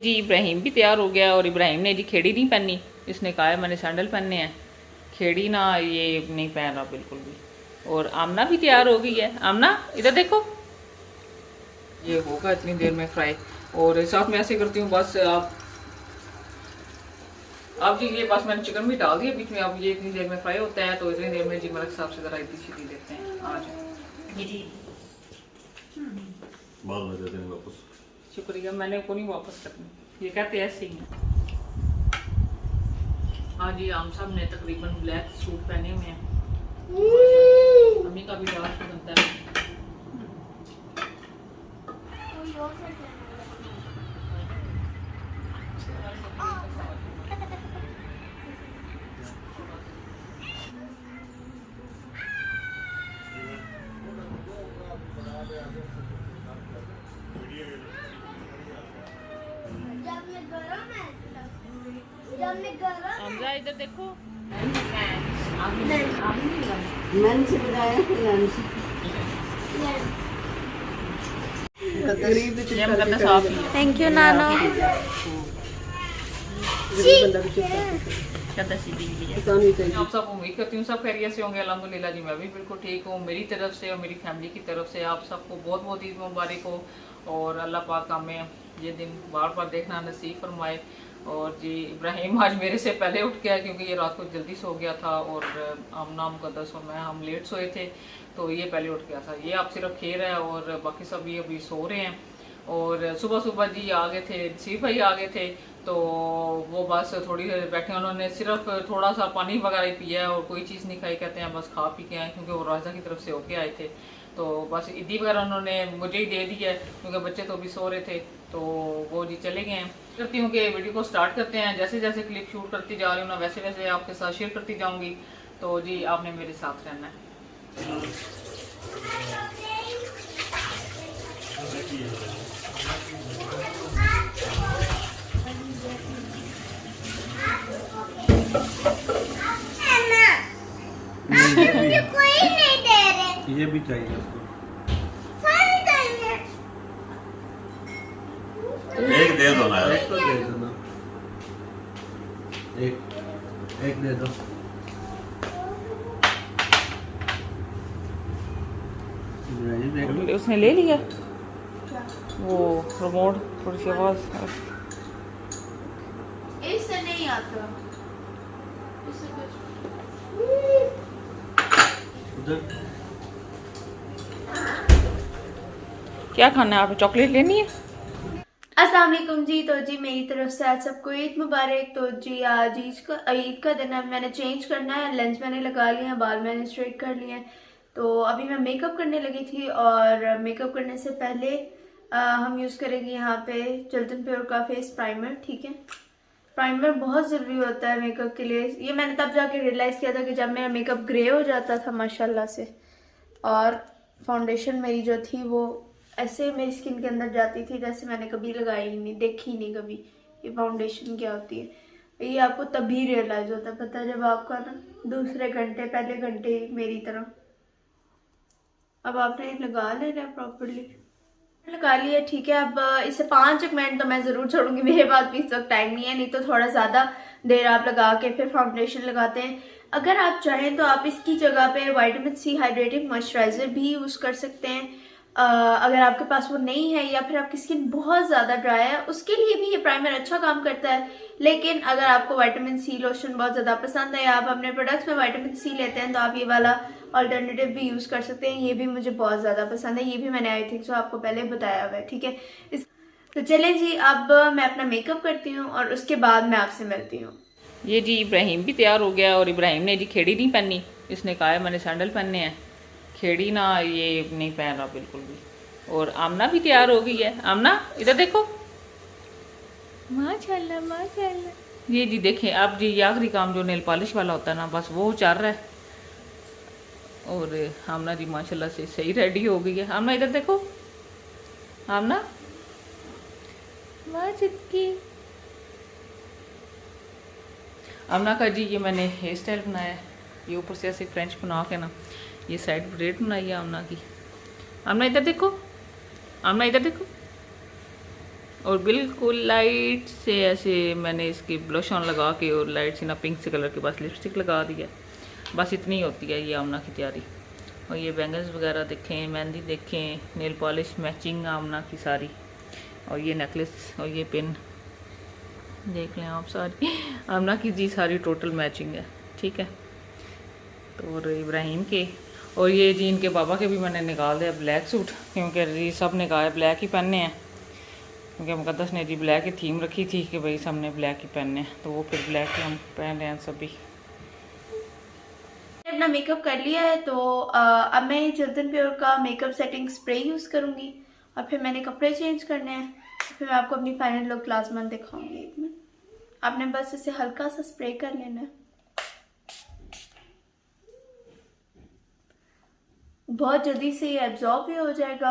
जी इब्राहिम भी तैयार हो गया और इब्राहिम ने जी खेड़ी नहीं पहनी। इसने कहा है मैंने सैंडल पहनने हैं, खेड़ी ना ये नहीं पहन रहा बिल्कुल भी। और आमना भी तैयार हो गई है। आमना इधर देखो, ये होगा इतनी देर में फ्राई। और साथ में ऐसे करती हूँ बस अब जी ये बस मैंने चिकन भी डाल दिया बीच में। अब ये इतनी देर में फ्राई होता है तो इतनी देर में जी मलिक साहब से जरा इतनी सीधी देते हैं आज जी। बाद में दे देंगे वापस। शुक्रिया, मैंने को नहीं वापस करनी, ये कहते ऐसे ही हैं। हाँ जी आम साहब ने तकरीबन ब्लैक सूट पहने हुए हैं, मम्मी का भी डार्क बनता है। हमजा इधर देखो, मैंने बताया थैंक यू नानो। आप सब उम्मीद करती हूँ सब खैरियत से होंगे। अल्हम्दुलिल्लाह जी मैं भी बिल्कुल ठीक हूँ। मेरी तरफ से और मेरी फैमिली की तरफ से आप सबको बहुत बहुत ईद मुबारक हो और अल्लाह पाक हमें ये दिन बार बार देखना नसीब फरमाए। और जी इब्राहिम आज मेरे से पहले उठ गया क्योंकि ये रात को जल्दी सो गया था और आमना मुकद्दस और मैं हम लेट सोए थे तो ये पहले उठ गया था। ये आप सिर्फ खेर है और बाकी सब ये अभी सो रहे हैं। और सुबह सुबह जी आ गए थे, नसीब भाई आ गए थे तो वो बस थोड़ी देर बैठे, उन्होंने सिर्फ थोड़ा सा पानी वगैरह ही पिया है और कोई चीज़ नहीं खाई। कहते हैं बस खा पी के आए क्योंकि वो राजा की तरफ से होके आए थे तो बस ईदी वगैरह उन्होंने मुझे ही दे दी है क्योंकि बच्चे तो अभी सो रहे थे तो वो जी चले गए हैं। करती हूँ कि वीडियो को स्टार्ट करते हैं। जैसे जैसे क्लिप शूट करती जा रही हूँ ना वैसे वैसे आपके साथ शेयर करती जाऊँगी तो जी आपने मेरे साथ रहना है। कोई नहीं दे रहे, ये भी चाहिए उसको। सारे चाहिए। एक दे दो ना यार। एक तो दे दो ना, एक दे दो। उसने ले लिया वो रिमोट, थोड़ी सी आवाज इससे नहीं आता, इससे कुछ क्या खाना है आप? चॉकलेट लेनी है? अस्सलाम वालेकुम जी। तो जी मेरी तरफ से आज सबको ईद मुबारक। तो जी आज ईद का दिन है, मैंने चेंज करना है, लेंस मैंने लगा लिया है, बाल मैंने स्ट्रेट कर लिए हैं। तो अभी मैं मेकअप करने लगी थी और मेकअप करने से पहले हम यूज़ करेंगे यहाँ पे जल्टन प्योर का फेस प्राइमर। ठीक है, प्राइमर बहुत ज़रूरी होता है मेकअप के लिए। ये मैंने तब जाके रियलाइज़ किया था कि जब मेरा मेकअप ग्रे हो जाता था माशाल्लाह से और फाउंडेशन मेरी जो थी वो ऐसे मेरी स्किन के अंदर जाती थी जैसे मैंने कभी लगाई ही नहीं, देखी ही नहीं कभी ये फाउंडेशन क्या होती है। ये आपको तभी रियलाइज होता है, पता है, जब आपका ना दूसरे घंटे पहले घंटे मेरी तरह। अब आपने लगा लेना है प्रॉपरली, लगा लिया ठीक है। अब इसे 5 मिनट तो मैं ज़रूर छोड़ूंगी, मेरे पास भी इस वक्त टाइम नहीं है, नहीं तो थोड़ा ज़्यादा देर आप लगा के फिर फाउंडेशन लगाते हैं। अगर आप चाहें तो आप इसकी जगह पे विटामिन सी हाइड्रेटिंग मॉइस्चराइज़र भी यूज़ कर सकते हैं। अगर आपके पास वो नहीं है या फिर आपकी स्किन बहुत ज़्यादा ड्राई है उसके लिए भी ये प्राइमर अच्छा काम करता है। लेकिन अगर आपको विटामिन सी लोशन बहुत ज़्यादा पसंद है या आप अपने प्रोडक्ट्स में विटामिन सी लेते हैं तो आप ये वाला अल्टरनेटिव भी यूज़ कर सकते हैं। ये भी मुझे बहुत ज़्यादा पसंद है, ये भी मैंने आई थिंक सो आपको पहले बताया हुआ है। ठीक है, तो चले जी अब मैं अपना मेकअप करती हूँ और उसके बाद मैं आपसे मिलती हूँ। ये जी इब्राहिम भी तैयार हो गया और इब्राहिम ने जी खेड़ी नहीं पहनी। इसने कहा है मैंने सैंडल पहनने हैं, खेड़ी ना ये नहीं पहन रहा बिल्कुल भी। और आमना भी तैयार हो गई है। आमना इधर देखो, माशाल्लाह माशाल्लाह। ये जी देखें अब जी आखिरी काम जो नेल पॉलिश वाला होता है ना बस वो चल रहा है। और आमना जी माशाल्लाह से सही रेडी हो गई है। आमना इधर देखो, आमना माँ चिटकी। आमना का जी ये मैंने हेयर स्टाइल बनाया है, ये ऊपर से ऐसे फ्रेंच बना के ना ये साइड ब्रेड बनाई है आमना की। आमना इधर देखो, आमना इधर देखो। और बिल्कुल लाइट से ऐसे मैंने इसकी ब्लश ऑन लगा के और लाइट से ना पिंक से कलर के पास लिपस्टिक लगा दिया। बस इतनी होती है ये आमना की तैयारी। और ये बैंगल्स वगैरह देखें, मेहंदी देखें, नेल पॉलिश मैचिंग आमना की सारी, और ये नेकलेस और ये पिन देख लें आप सारी आमना की जी सारी टोटल मैचिंग है। ठीक है, तो और इब्राहिम के और ये जी इनके पापा के भी मैंने निकाल दिया ब्लैक सूट, क्योंकि जी सब ने कहा है ब्लैक ही पहनने हैं, क्योंकि मुकद्दस ने जी ब्लैक की थीम रखी थी कि भाई सबने ब्लैक ही पहनने हैं, तो वो फिर ब्लैक ही हम पहन रहे हैं सभी। अपना मेकअप कर लिया है, तो अब मैं जल्दन प्योर का मेकअप सेटिंग स्प्रे यूज़ करूँगी और फिर मैंने कपड़े चेंज करने हैं, फिर मैं आपको अपनी फाइनल लुक लाजमन दिखाऊंगी। एक मिनट, आपने बस इसे हल्का सा स्प्रे कर लेना है, बहुत जल्दी से ये एब्जॉर्ब भी हो जाएगा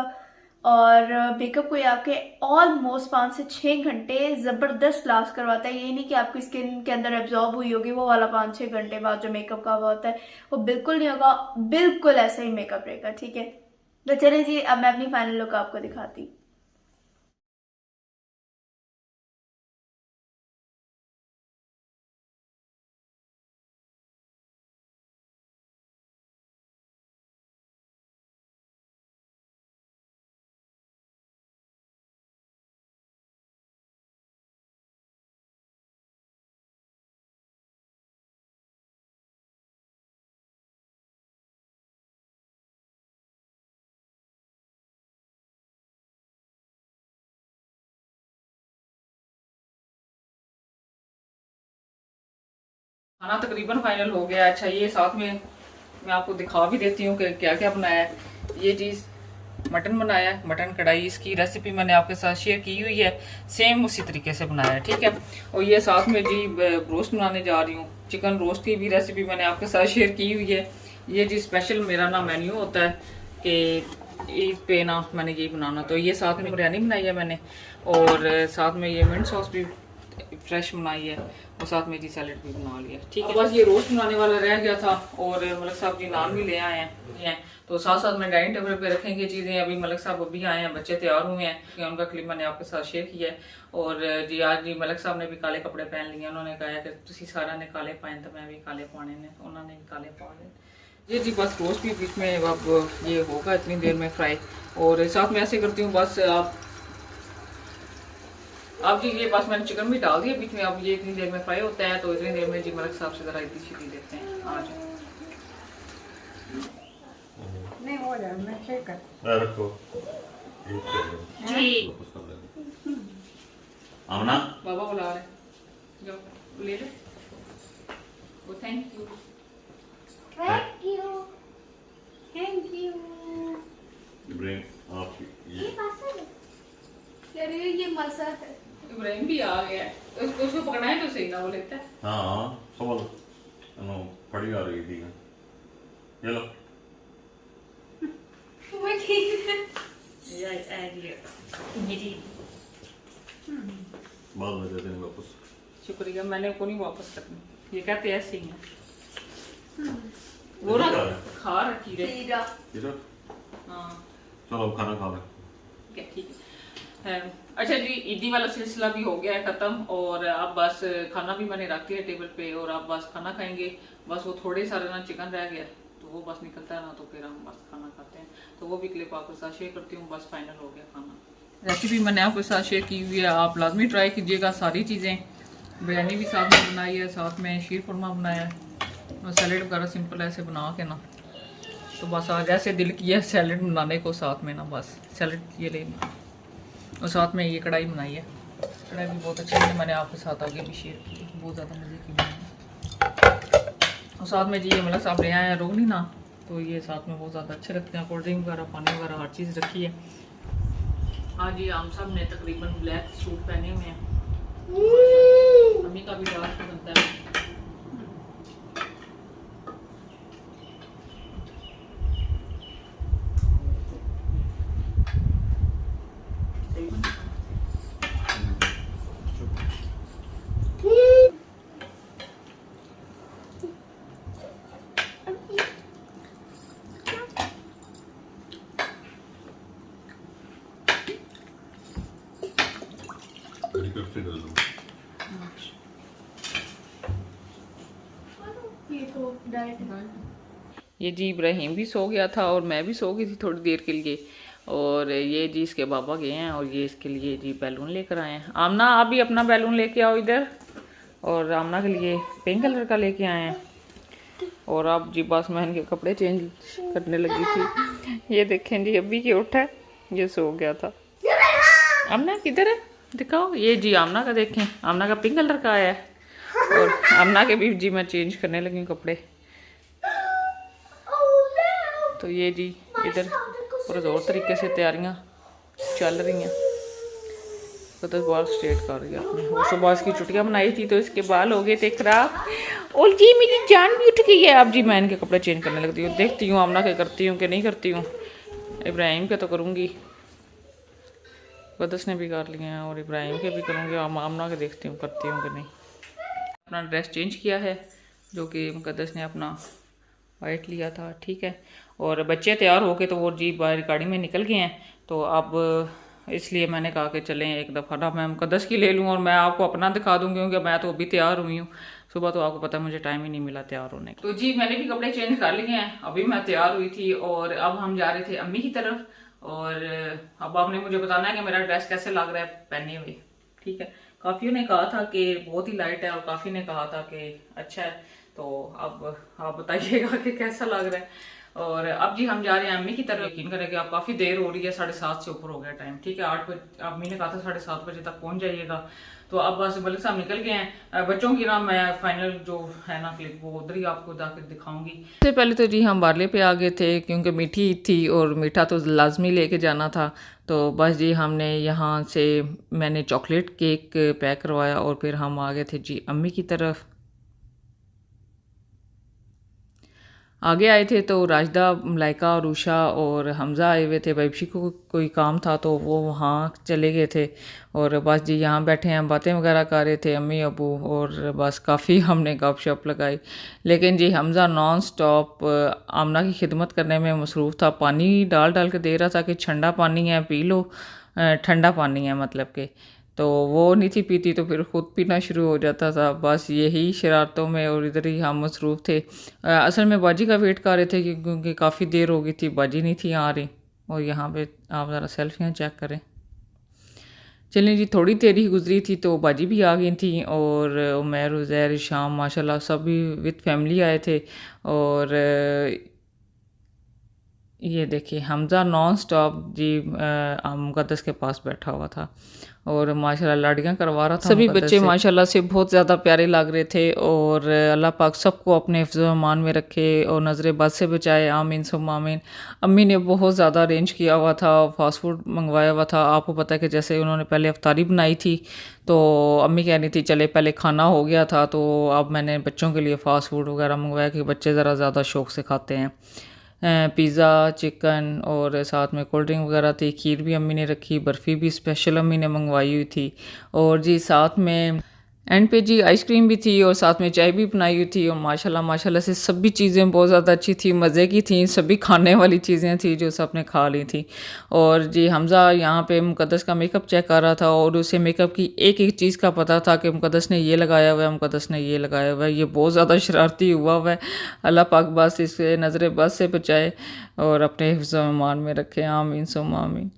और मेकअप को ये आपके ऑलमोस्ट 5 से 6 घंटे ज़बरदस्त लास्ट करवाता है। ये नहीं कि आपकी स्किन के अंदर एब्जॉर्ब हुई होगी वो वाला 5-6 घंटे बाद जो मेकअप का हुआ होता है, वो बिल्कुल नहीं होगा, बिल्कुल ऐसा ही मेकअप रहेगा। ठीक है, तो चलिए जी अब मैं अपनी फाइनल लुक आपको दिखाती हूँ। खाना तकरीबन फाइनल हो गया। अच्छा, ये साथ में मैं आपको दिखा भी देती हूँ कि क्या क्या बनाया है। ये चीज़ मटन बनाया है, मटन कढ़ाई, इसकी रेसिपी मैंने आपके साथ शेयर की हुई है, सेम उसी तरीके से बनाया है। ठीक है, और ये साथ में जी रोस्ट बनाने जा रही हूँ, चिकन रोस्ट की भी रेसिपी मैंने आपके साथ शेयर की हुई है। ये जी स्पेशल मेरा ना मेन्यू होता है कि ईद पे ना मैंने यही बनाना, तो ये साथ में बिरयानी बनाई है मैंने, और साथ में ये मिंट सॉस भी फ्रेश बनाई है, और साथ में जी सैलेड भी बना लिया। ठीक है, बस ये रोस्ट बनाने वाला रह गया था, और मलिक साहब जी नान भी ले आए हैं, तो साथ साथ में डाइनिंग टेबल पे रखेंगे चीज़ें। अभी मलिक साहब अभी आए हैं, बच्चे तैयार हुए हैं, उनका क्लिप मैंने आपके साथ शेयर किया है। और जी आज जी मलिक साहब ने भी काले कपड़े पहन लिए, उन्होंने कहा कि तुसी सारा ने काले पाए तो मैं भी काले पाने ने, उन्होंने भी काले पा लिए। ये जी बस रोस्ट भी बीच में अब ये होगा इतनी देर में फ्राई, और साथ में ऐसे करती हूँ बस अब जी ये बस मैंने चिकन भी डाल दिया बीच में, अब ये इतनी देर में फ्राई होता है, तो इतनी देर में जी मलिक साहब से ज़रा इतनी सीधी देते हैं। आज नहीं हो जाए, मैं चेक कर रखो जी आमना बाबा बुला रहे, जाओ ले लो। वो thank you thank you. Brain आप ये मजा है। इब्राहिम भी आ गया है, उसको पकड़ना है तो सही ना, वो लेता है। हाँ सबल फड़ी आ रही थी, ये लो बाद में दे देंगे वापस। शुक्रिया, मैंने को नहीं वापस करनी, ये कहते ऐसे ही है। वो ना खा रखी रे। हाँ चलो खाना खा लें। ठीक है। अच्छा जी, ईदी वाला सिलसिला भी हो गया है ख़त्म, और अब बस खाना भी मैंने रख दिया टेबल पे, और अब बस खाना खाएंगे। बस वो थोड़े सारे ना चिकन रह गया, तो वो बस निकलता है ना, तो फिर हम बस खाना खाते हैं, तो वो भी क्लिप आपके साथ शेयर करती हूँ। बस फाइनल हो गया खाना। रेसिपी मैंने आपके साथ शेयर की हुई है, आप लाजमी ट्राई कीजिएगा सारी चीज़ें। बिरयानी भी साथ में बनाई है, साथ में शीर खुरमा बनाया है, और सैलेड वगैरह सिंपल ऐसे बना के ना, तो बस आज ऐसे दिल किया सैलेड बनाने को, साथ में ना बस सैलेड ये ले, और साथ में ये कढ़ाई बनाई है। कढ़ाई भी बहुत अच्छी है, मैंने आपके साथ आगे भी शेयर की, बहुत ज़्यादा मज़े की बनाई। और साथ में जी ये मतलब साहब ले आए हैं रोगनी ना, तो ये साथ में बहुत ज़्यादा अच्छे लगते हैं। कोल्ड ड्रिंक वगैरह, पानी वगैरह हर चीज़ रखी है। हाँ जी, हम सब ने तकरीबन ब्लैक सूट पहने हुए हैं, मम्मी का भी डार्क बनता है। डाइट। ये जी इब्राहिम भी सो गया था और मैं भी सो गई थी थोड़ी देर के लिए। और ये जी इसके बाबा गए हैं और ये इसके लिए जी बैलून लेकर आए हैं। आमना आप भी अपना बैलून लेके आओ इधर। और आमना के लिए पिंक कलर का लेके आए हैं। और अब जी बस मैं इनके कपड़े चेंज करने लगी थी। ये देखें जी अभी की उठा है, ये सो गया था। आमना किधर है दिखाओ। ये जी आमना का देखें, आमना का पिंक कलर का आया है। और आमना के भी जी मैं चेंज करने लगी हूँ कपड़े। तो ये जी इधर पूरे जोर तरीके से तैयारियां चल रही हैं। तो बाल स्ट्रेट कर रही है अपने। वो सुबह इसकी छुट्टियां बनाई थी तो इसके बाल हो गए थे खराब। और जी मेरी जान भी उठ गई है। अब जी मैं इनके कपड़े चेंज करने लगती हूँ। देखती हूँ आमना के करती हूँ कि नहीं करती हूँ। इब्राहिम के तो करूँगी, मुकद्दस ने भी कर लिए हैं और इब्राहिम के भी करूँगी। आमना के देखती हूँ करती हूँ कि नहीं। अपना ड्रेस चेंज किया है जो कि मुकद्दस ने अपना वाइट लिया था, ठीक है। और बच्चे तैयार हो गए तो वो जी बाहर गाड़ी में निकल गए हैं। तो अब इसलिए मैंने कहा कि चलें एक दफ़ा ना मैं मुकद्दस की ले लूँ और मैं आपको अपना दिखा दूँगी क्योंकि मैं तो अभी तैयार हुई हूँ। सुबह तो आपको पता है मुझे टाइम ही नहीं मिला तैयार होने का। तो जी मैंने भी कपड़े चेंज कर लिए हैं। अभी मैं तैयार हुई थी और अब हम जा रहे थे अम्मी की तरफ। और अब आपने मुझे बताना है कि मेरा ड्रेस कैसे लग रहा है पहने हुए, ठीक है। काफ़ियों ने कहा था कि बहुत ही लाइट है और काफ़ी ने कहा था कि अच्छा है। तो अब आप बताइएगा कि कैसा लग रहा है। और अब जी हम जा रहे हैं अम्मी की तरफ। यकीन करें कि आप काफ़ी देर हो रही है, 7:30 से ऊपर हो गया टाइम, ठीक है। 8 बजे अम्मी ने कहा था 7:30 बजे तक पहुंच जाइएगा। तो अब बस मलिक साहब निकल गए हैं। बच्चों की ना मैं फाइनल जो है ना क्लिप वो उधर ही आपको जाकर दिखाऊंगी। सबसे पहले तो जी हम बारले पे आ गए थे क्योंकि मीठी ईद थी और मीठा तो लाजमी लेके जाना था। तो बस जी हमने यहाँ से मैंने चॉकलेट केक पैक करवाया और फिर हम आ गए थे जी अम्मी की तरफ। आगे आए थे तो राजदा, मलाइका और उषा और हमज़ा आए हुए थे। बैबशी को कोई काम था तो वो वहाँ चले गए थे। और बस जी यहाँ बैठे हैं, बातें वगैरह कर रहे थे अम्मी अबू। और बस काफ़ी हमने गपशप लगाई। लेकिन जी हमज़ा नॉन स्टॉप आमना की खिदमत करने में मसरूफ़ था। पानी डाल डाल के दे रहा था कि ठंडा पानी है पी लो, ठंडा पानी है मतलब के। तो वो नहीं थी पीती तो फिर ख़ुद पीना शुरू हो जाता था। बस यही शरारतों में और इधर ही हम मसरूफ़ थे। असल में बाजी का वेट कर रहे थे क्योंकि काफ़ी देर हो गई थी, बाजी नहीं थी आ रही। और यहाँ पे आप ज़रा सेल्फियाँ चेक करें। चलिए जी थोड़ी देर ही गुजरी थी तो बाजी भी आ गई थी। और उमैर, उज़ैर, शाम माशाल्लाह सभी विद फैमिली आए थे। और ये देखिए हमज़ा नॉन स्टॉप जी मुकद्दस के पास बैठा हुआ था और माशाल्लाह लाड़ियाँ करवा रहा था। सभी बच्चे माशाल्लाह से बहुत ज़्यादा प्यारे लग रहे थे। और अल्लाह पाक सबको अपने हिफ्ज़ व अमान में रखे और नज़र बद से बचाए, आमीन सुम्मा आमीन। अम्मी ने बहुत ज़्यादा अरेंज किया हुआ था, फ़ास्ट फूड मंगवाया हुआ था। आपको पता है कि जैसे उन्होंने पहले अफ्तारी बनाई थी तो अम्मी कह रही थी चले पहले खाना हो गया था तो अब मैंने बच्चों के लिए फ़ास्ट फूड वगैरह मंगवाया कि बच्चे ज़रा ज़्यादा शौक़ से खाते हैं। पिज़्ज़ा, चिकन और साथ में कोल्ड ड्रिंक वगैरह थी। खीर भी अम्मी ने रखी, बर्फ़ी भी स्पेशल अम्मी ने मंगवाई हुई थी। और जी साथ में एंड पे जी आइसक्रीम भी थी और साथ में चाय भी बनाई हुई थी। और माशाल्लाह माशाल्लाह से सभी चीज़ें बहुत ज़्यादा अच्छी थी, मज़े की थी। सभी खाने वाली चीज़ें थी जो सब ने खा ली थी। और जी हमज़ा यहाँ पे मुकद्दस का मेकअप चेक कर रहा था और उसे मेकअप की एक एक चीज़ का पता था कि मुकद्दस ने ये लगाया हुआ है, मुकद्दस ने ये लगाया हुआ है। ये बहुत ज़्यादा शरारती हुआ है। अल्लाह पाक बस इससे नज़र बद से बचाए और अपने हिफ्ज़ व अमान में रखे, आमीन सुम्मा आमीन।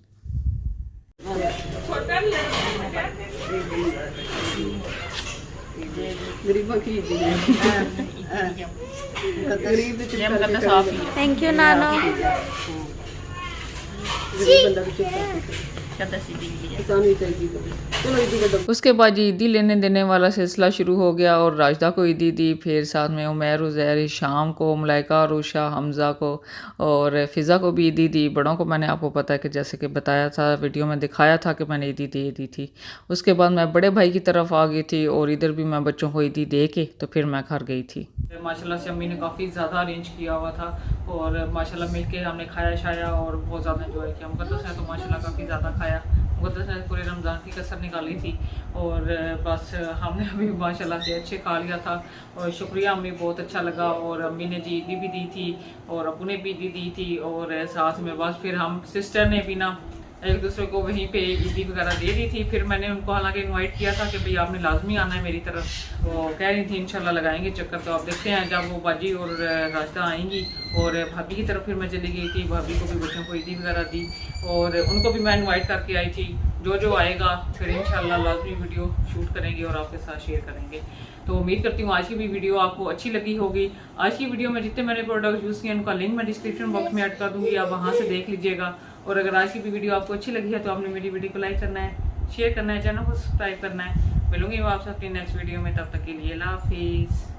थैंक यू नानो। उसके बाद जी ईदी लेने देने वाला सिलसिला शुरू हो गया और राजदा को ईदी दी, फिर साथ में उमैर, उज़ैर, शाम को, मलाइका और उषा, हमज़ा को और फ़िज़ा को भी ईदी दी। बड़ों को मैंने आपको पता है कि जैसे कि बताया था, वीडियो में दिखाया था कि मैंने ईदी दी थी। उसके बाद मैं बड़े भाई की तरफ आ गई थी और इधर भी मैं बच्चों को ईदी दे के तो फिर मैं घर गई थी। माशाल्लाह से अम्मी ने काफ़ी ज़्यादा अरेंज किया हुआ था और माशाल्लाह मिल के हमने खाया शाया और बहुत ज़्यादा एंजॉय किया। मुकद्दस ने तो माशाल्लाह काफ़ी ज़्यादा खाया। मुकद्दस ने पूरे रमज़ान की कसर निकाली थी और बस हमने अभी माशाल्लाह से अच्छे खा लिया था। और शुक्रिया अम्मी, बहुत अच्छा लगा। और अम्मी ने जी ईदी भी दी थी और अबू ने भी ईदी दी थी। और साथ में बस फिर हम सिस्टर ने भी ना एक दूसरे को वहीं पे ईदी वगैरह दे दी थी। फिर मैंने उनको हालांकि इनवाइट किया था कि भाई आपने लाजमी आना है मेरी तरफ, वो कह रही थी इंशाल्लाह लगाएंगे चक्कर। तो आप देखते हैं जब वो बाजी और रास्ता आएंगी। और भाभी की तरफ फिर मैं चली गई थी, भाभी को भी बच्चों को ईदी वगैरह दी और उनको भी मैं इन्वाइट करके आई थी। जो आएगा फिर इंशाल्लाह लाजमी वीडियो शूट करेंगे और आपके साथ शेयर करेंगे। तो उम्मीद करती हूँ आज की भी वीडियो आपको अच्छी लगी होगी। आज की वीडियो में जितने मैंने प्रोडक्ट यूज़ किए उनका लिंक मैं डिस्क्रिप्शन बॉक्स में ऐड कर दूँगी, आप वहाँ से देख लीजिएगा। और अगर आज की भी वीडियो आपको अच्छी लगी है तो आपने मेरी वीडियो को लाइक करना है, शेयर करना है, चैनल को सब्सक्राइब करना है। मिलूंगी मैं आपसे अपनी नेक्स्ट वीडियो में, तब तक के लिए अल्लाह हाफिज़।